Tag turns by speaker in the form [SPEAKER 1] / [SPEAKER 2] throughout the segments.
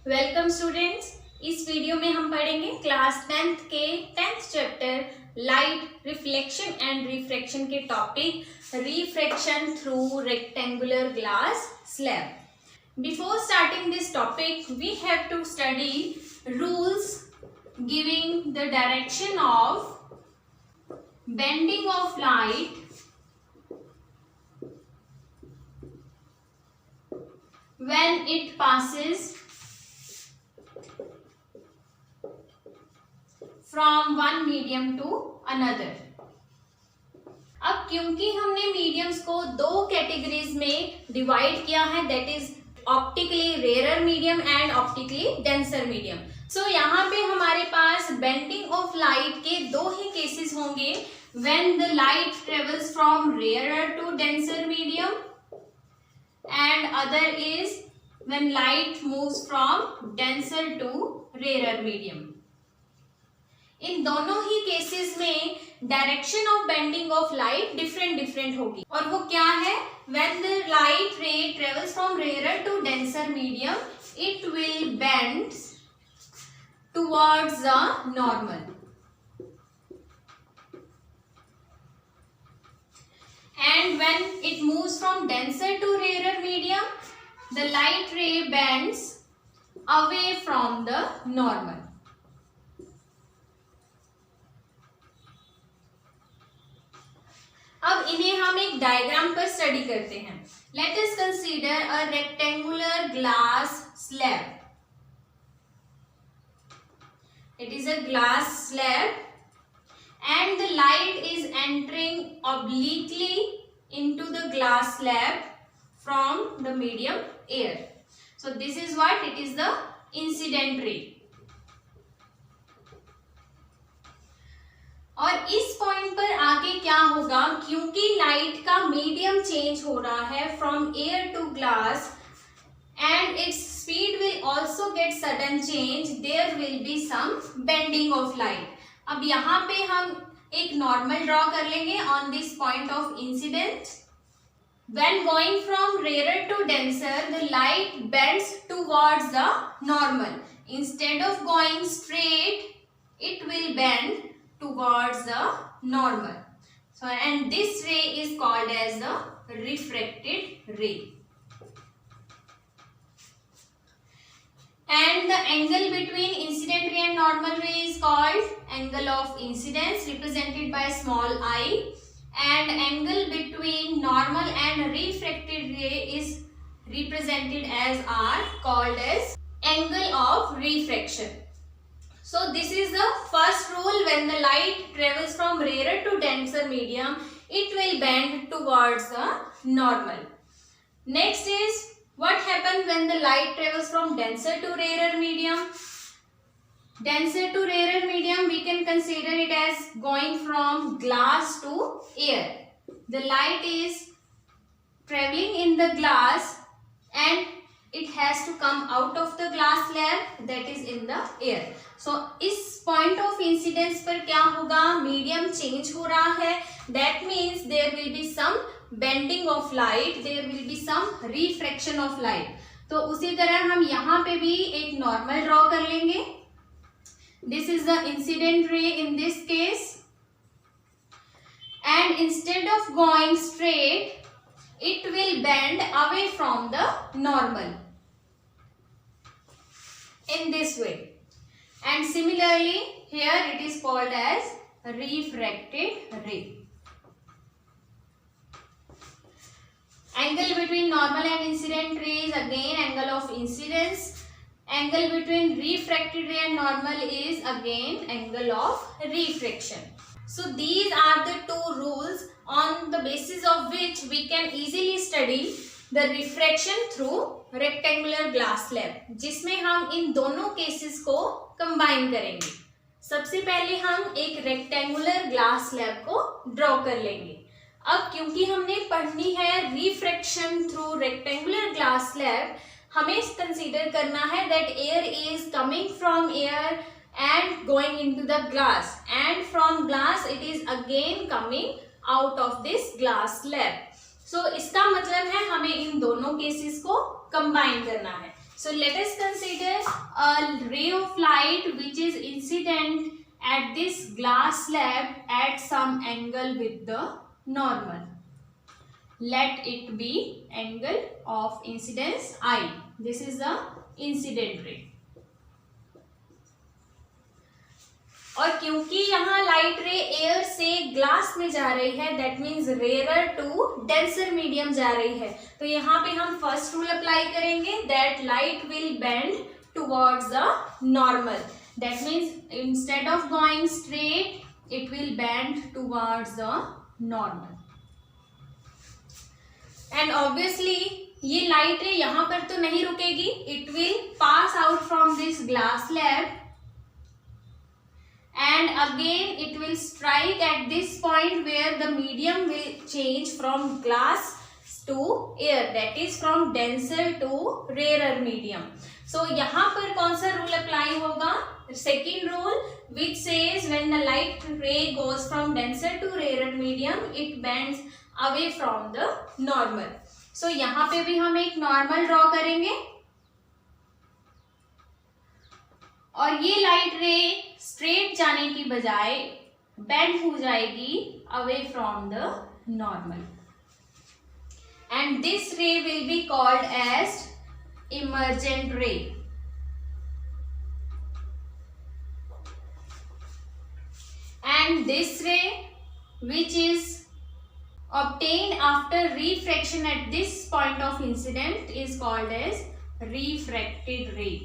[SPEAKER 1] Welcome students. इस video में हम पढ़ेंगे क्लास 10th के 10th chapter light reflection and refraction के topic refraction through rectangular glass slab. Before starting this topic we have to study rules giving the direction of bending of light when it passes from one medium to another। अब क्योंकि हमने mediums को दो categories में divide किया है, that is optically rare medium and optically denser medium. So यहाँ पे हमारे पास बेंडिंग ऑफ लाइट के दो ही केसेस होंगे, when the light travels from rarer to denser medium and other is when light moves from denser to rarer medium। इन दोनों ही cases में direction of bending of light different होगी, और वो क्या है? when the light ray travels from rarer to denser medium it will bend towards the normal, and when it moves from denser to rarer medium the light ray bends away from the normal। अब इन्हें हम एक diagram पर study करते हैं। Let us consider a rectangular glass slab. It is a glass slab and the light is entering obliquely into the glass slab from the medium air। So this is what it is, the incident ray। और इस point पर आगे क्या होगा, क्योंकि light का medium change हो रहा है from air to glass and its speed will also get sudden change, there will be some bending of light। अब यहाँ पे हम एक नॉर्मल ड्रॉ कर लेंगे on this point of incident. When going from rare to denser the light bends towards the normal, instead of going straight it will bend towards the normal. So and this ray is called as the refracted ray. And the angle between incident ray and normal ray is called angle of incidence, represented by small I, and angle between normal and refracted ray is represented as R, called as angle of refraction। So this is the first rule, when the light travels from rarer to denser medium it will bend towards the normal। Next is what happens when the light travels from denser to rarer medium? Denser to rarer medium we can consider it as going from glass to air। The light is traveling in the glass and it has to come out of the glass slab, that is in the air। So इस point of incidence पर क्या होगा, medium change हो रहा है, that means there will be some bending of light, there will be some refraction of light. तो उसी तरह हम यहाँ पे भी एक नॉर्मल ड्रॉ कर लेंगे। This is the incident ray in this case, and instead of going straight it will bend away from the normal in this way, and similarly here it is called as refracted ray. Angle between normal and incident ray is again angle of incidence. Angle between refracted ray and normal is again angle of refraction। So these are the two rules on the basis of which we can easily study the refraction through rectangular glass slab, जिसमें हम इन दोनों cases को combine करेंगे। सबसे पहले हम एक rectangular glass slab को ड्रॉ कर लेंगे। अब क्योंकि हमने पढ़नी है refraction through rectangular glass slab, हमें कंसीडर करना है that air is coming from air and going into the glass, and from glass it is again coming out of this glass slab. So इसका मतलब है हमें इन दोनों केसेस को combine करना है। So let us consider a ray of light which is incident at this glass slab at some angle with the normal. Let it be angle of incidence I. This is the incident ray. और क्योंकि यहाँ light रे air से glass में जा रही है, that means rare to denser medium जा रही है, तो यहाँ पे हम फर्स्ट रूल अप्लाई करेंगे that light will bend towards the normal. That means instead of going straight it will bend towards the normal. And obviously ये लाइट रे यहाँ पर तो नहीं रुकेगी, it will pass out from this glass slab and again it will strike at this point where the medium will change from glass to air, that is from denser to rarer medium. So यहाँ पर कौन सा rule apply होगा? Second rule which says when the light ray goes from denser to rarer medium it bends away from the normal. So यहाँ पे भी हम एक नॉर्मल ड्रॉ करेंगे और ये लाइट रे स्ट्रेट जाने की बजाय बेंड हो जाएगी away from the normal, and this ray will be called as emergent ray. And this ray which is obtained after refraction at this point of incident is called as refracted ray.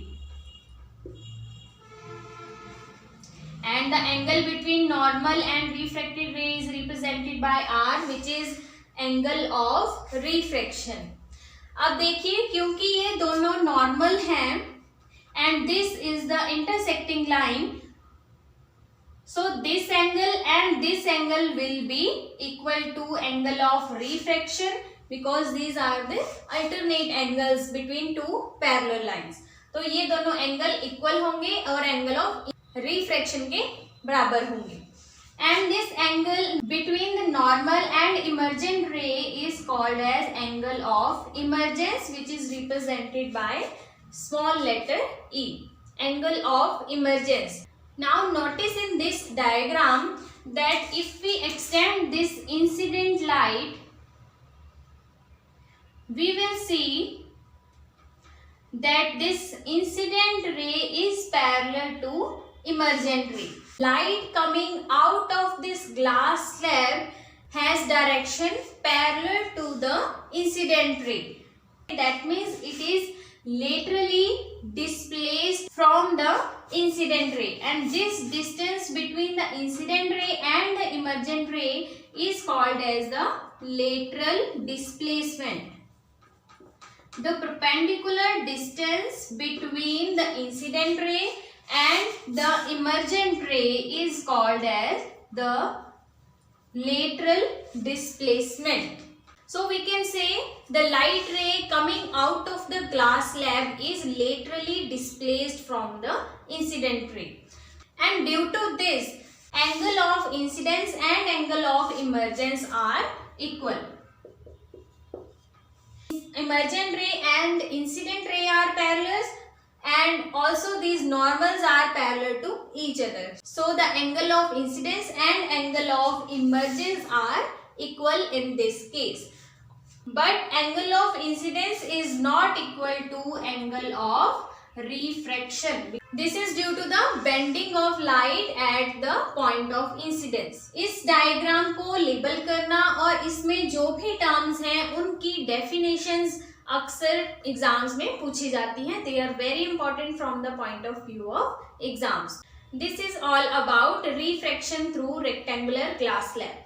[SPEAKER 1] And the angle between normal and refracted ray is represented by R, which is angle of refraction. अब देखिए क्योंकि ये दोनों normal हैं and this is the intersecting line, so this angle and this angle will be equal to angle of refraction because these are the alternate angles between two parallel lines. तो ये दोनों angle equal होंगे और angle of refraction के बराबर होंगे. And this angle between the normal and emergent ray is called as angle of emergence which is represented by small letter E. Angle of emergence. Now notice in this diagram that if we extend this incident light we will see that this incident ray is parallel to emergent ray. Light coming out of this glass slab has direction parallel to the incident ray. That means it is laterally displaced from the incident ray, and this distance between the incident ray and the emergent ray is called as the lateral displacement. The perpendicular distance between the incident ray and the emergent ray is called as the lateral displacement. So we can say the light ray coming out of the glass slab is laterally displaced from the incident ray, and due to this angle of incidence and angle of emergence are equal. Emergent ray and incident ray are parallel, and also these normals are parallel to each other. So the angle of incidence and angle of emergence are equal in this case. But angle of incidence is not equal to angle of refraction. This is due to the bending of light at the point of incidence. इस diagram को label करना और इसमें जो भी terms हैं उनकी definitions अक्सर एग्जाम्स में पूछी जाती हैं. They are very important from the point of view of exams. This is all about refraction through rectangular glass slab.